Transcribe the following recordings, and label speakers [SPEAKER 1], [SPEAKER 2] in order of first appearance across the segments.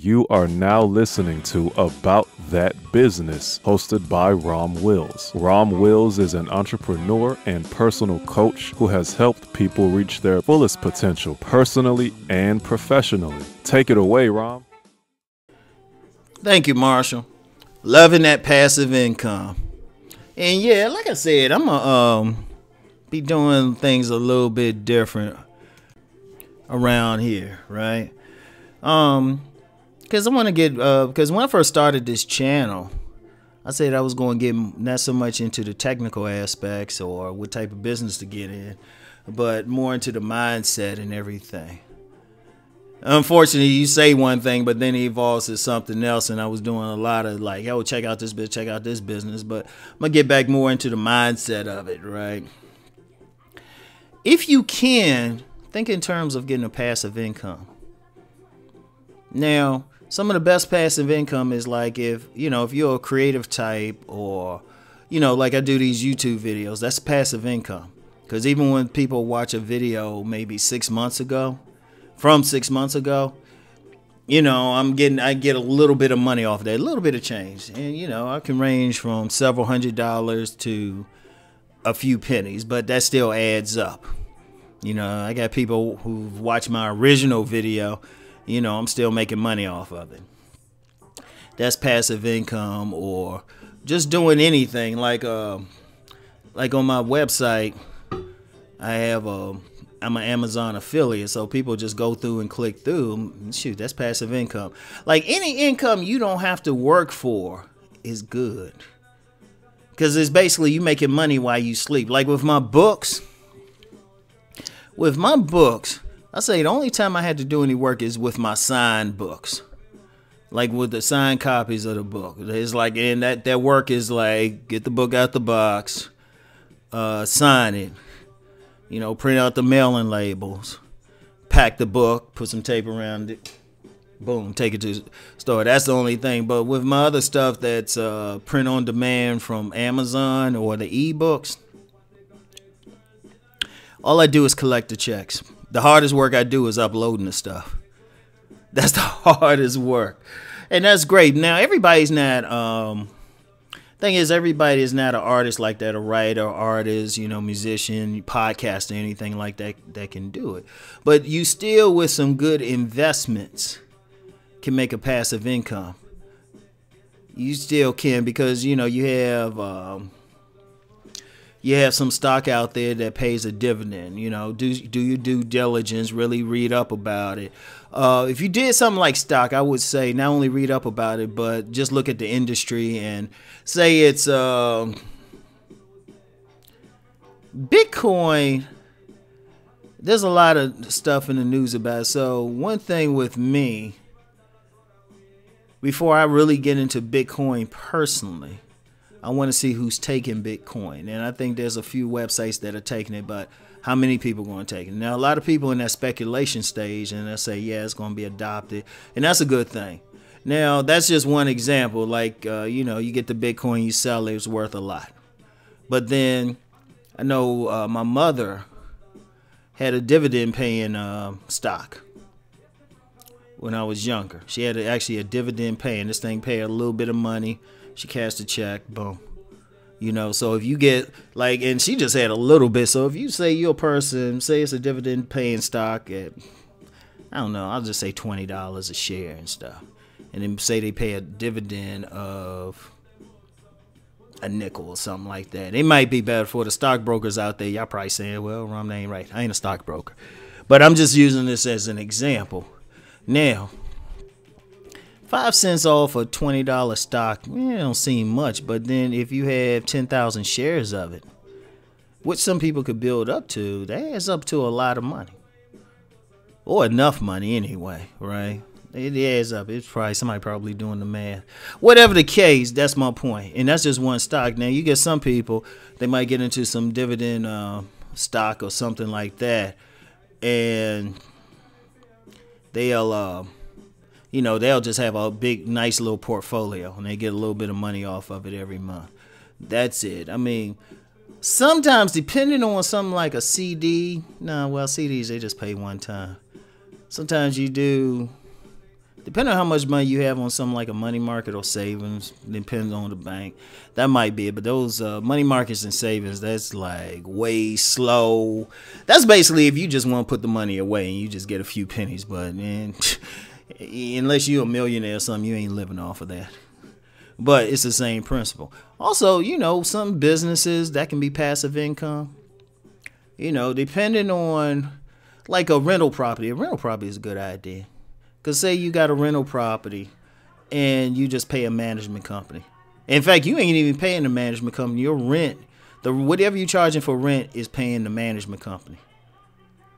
[SPEAKER 1] You are now listening to About That Business, hosted by Rom Wills. Rom Wills is an entrepreneur and personal coach who has helped people reach their fullest potential personally and professionally. Take it away, Rom.
[SPEAKER 2] Thank you, Marshall. Loving that passive income. And yeah, like I said, I'm gonna be doing things a little bit different around here, right? Because I want to get, because when I first started this channel, I said I was going to get not so much into the technical aspects or what type of business to get in, but more into the mindset and everything. Unfortunately, you say one thing, but then it evolves to something else, and I was doing a lot of like, oh, check out this business, but I'm going to get back more into the mindset of it, right? If you can, think in terms of getting a passive income. Now, some of the best passive income is like if you're a creative type or, like I do these YouTube videos, that's passive income. Because even when people watch a video maybe 6 months ago, from 6 months ago, I get a little bit of money off that, a little bit of change. And, I can range from several $100s to a few pennies, but that still adds up. I got people who've watched my original video, I'm still making money off of it. That's passive income, or just doing anything like on my website, I'm an Amazon affiliate, so people just go through and click through. Shoot, that's passive income. Like any income you don't have to work for is good, because it's basically you making money while you sleep. Like with my books, I say the only time I had to do any work is with my signed books. Like with the signed copies of the book. It's like, and that work is like, get the book out the box, sign it, print out the mailing labels, pack the book, put some tape around it, boom, take it to the store. That's the only thing. But with my other stuff that's print on demand from Amazon or the ebooks, all I do is collect the checks. The hardest work I do is uploading the stuff. That's the hardest work. And that's great. Now, everybody's not, thing is, everybody is not an artist like that, a writer, artist, musician, podcaster, anything like that can do it. But you still, with some good investments, can make a passive income. You still can, because, you have some stock out there that pays a dividend. Do your due diligence, really read up about it. If you did something like stock, I would say not only read up about it, but just look at the industry and say it's Bitcoin. There's a lot of stuff in the news about it. So one thing with me, before I really get into Bitcoin personally, I want to see who's taking Bitcoin. And I think there's a few websites that are taking it, but how many people are going to take it? Now, a lot of people in that speculation stage, and they say, yeah, it's going to be adopted. And that's a good thing. Now, that's just one example. Like, you get the Bitcoin, you sell it, it's worth a lot. But then I know my mother had a dividend paying stock when I was younger. She had actually a dividend paying. This thing paid a little bit of money. She cashed a check, boom. So if you get like, and she just had a little bit. So if you say you're a person, say it's a dividend paying stock at, I don't know, I'll just say $20 a share and stuff. And then say they pay a dividend of a nickel or something like that. It might be better for the stockbrokers out there. Y'all probably saying, well, Rom, that ain't right. I ain't a stockbroker. But I'm just using this as an example. Now, 5 cents off a $20 stock, it don't seem much, but then if you have 10,000 shares of it, which some people could build up to, that adds up to a lot of money. Or enough money anyway, right? It adds up. It's probably somebody doing the math. Whatever the case, that's my point. And that's just one stock. Now, you get some people, they might get into some dividend stock or something like that, and they'll just have a big, nice little portfolio, and they get a little bit of money off of it every month. That's it. I mean, sometimes depending on something like a CD, CDs, they just pay one time. Sometimes you do Depending on how much money you have on something like a money market or savings, depends on the bank. That might be it. But those money markets and savings, that's like way slow. That's basically if you just want to put the money away and you just get a few pennies. But man, unless you're a millionaire or something, you ain't living off of that. But it's the same principle. Also, some businesses that can be passive income. Depending on like a rental property. A rental property is a good idea. Because say you got a rental property and you just pay a management company. In fact, you ain't even paying the management company. Your rent, whatever you're charging for rent is paying the management company.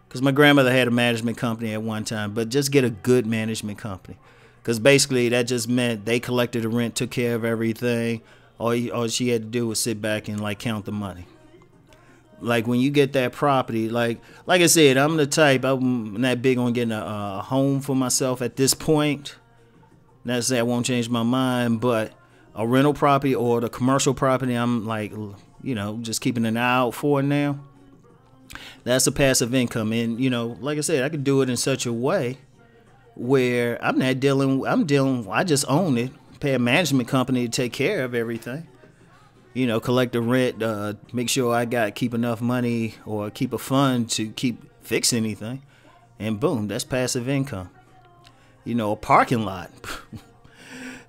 [SPEAKER 2] Because my grandmother had a management company at one time, but just get a good management company. Because basically that just meant they collected the rent, took care of everything. All she had to do was sit back and like count the money. Like when you get that property, like I said, I'm the type, I'm not big on getting a home for myself at this point. Not to say I won't change my mind, but a rental property or the commercial property, I'm like, just keeping an eye out for now. That's a passive income. And, like I said, I could do it in such a way where I'm not I just own it, pay a management company to take care of everything. Collect the rent, make sure I keep enough money or keep a fund to keep fix anything. And boom, that's passive income. A parking lot.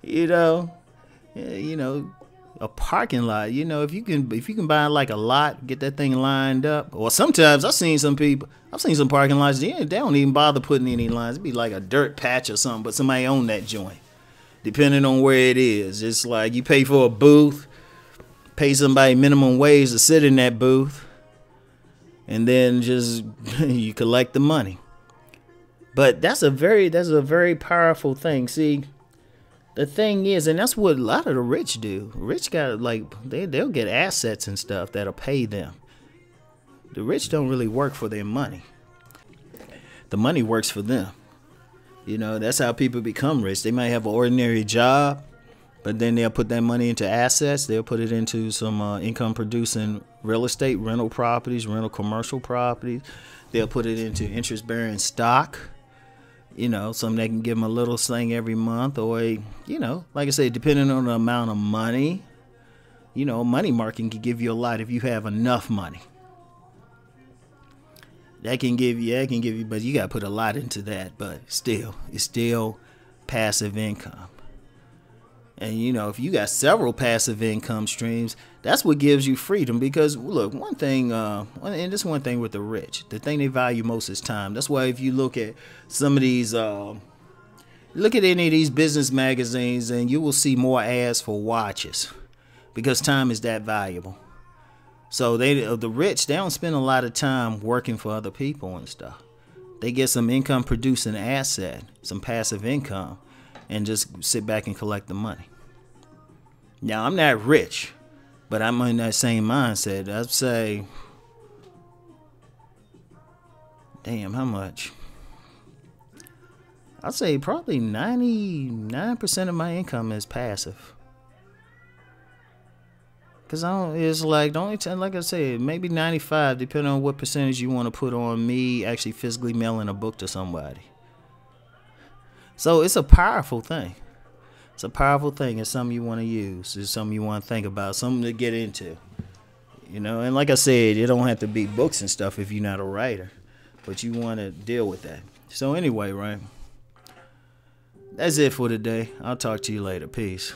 [SPEAKER 2] A parking lot. If you can buy like a lot, get that thing lined up. Or sometimes I've seen some parking lots, they don't even bother putting any lines. It'd be like a dirt patch or something, but somebody own that joint. Depending on where it is. It's like you pay for a booth. Pay somebody minimum wage to sit in that booth, and then just you collect the money. But that's a very powerful thing. See, the thing is, and that's what a lot of the rich do. Rich got they'll get assets and stuff that'll pay them. The rich don't really work for their money. The money works for them. That's how people become rich. They might have an ordinary job, but then they'll put that money into assets. They'll put it into some income-producing real estate, rental properties, rental commercial properties. They'll put it into interest-bearing stock. Something that can give them a little thing every month. Or, like I said, depending on the amount of money, money market can give you a lot if you have enough money. That can give you, but you got to put a lot into that. But still, it's still passive income. And, if you got several passive income streams, that's what gives you freedom. Because, look, one thing, and this one thing with the rich, the thing they value most is time. That's why if you look at some of these, look at any of these business magazines, and you will see more ads for watches. Because time is that valuable. So the rich, they don't spend a lot of time working for other people and stuff. They get some income producing asset, some passive income, and just sit back and collect the money. Now, I'm not rich, but I'm in that same mindset. I'd say, damn, how much? I'd say probably 99% of my income is passive. Because it's like the only time, like I said, maybe 95, depending on what percentage you want to put on me actually physically mailing a book to somebody. So it's a powerful thing. It's a powerful thing. It's something you want to use. It's something you want to think about. Something to get into. And like I said, it don't have to be books and stuff if you're not a writer. But you want to deal with that. So anyway, right? That's it for today. I'll talk to you later. Peace.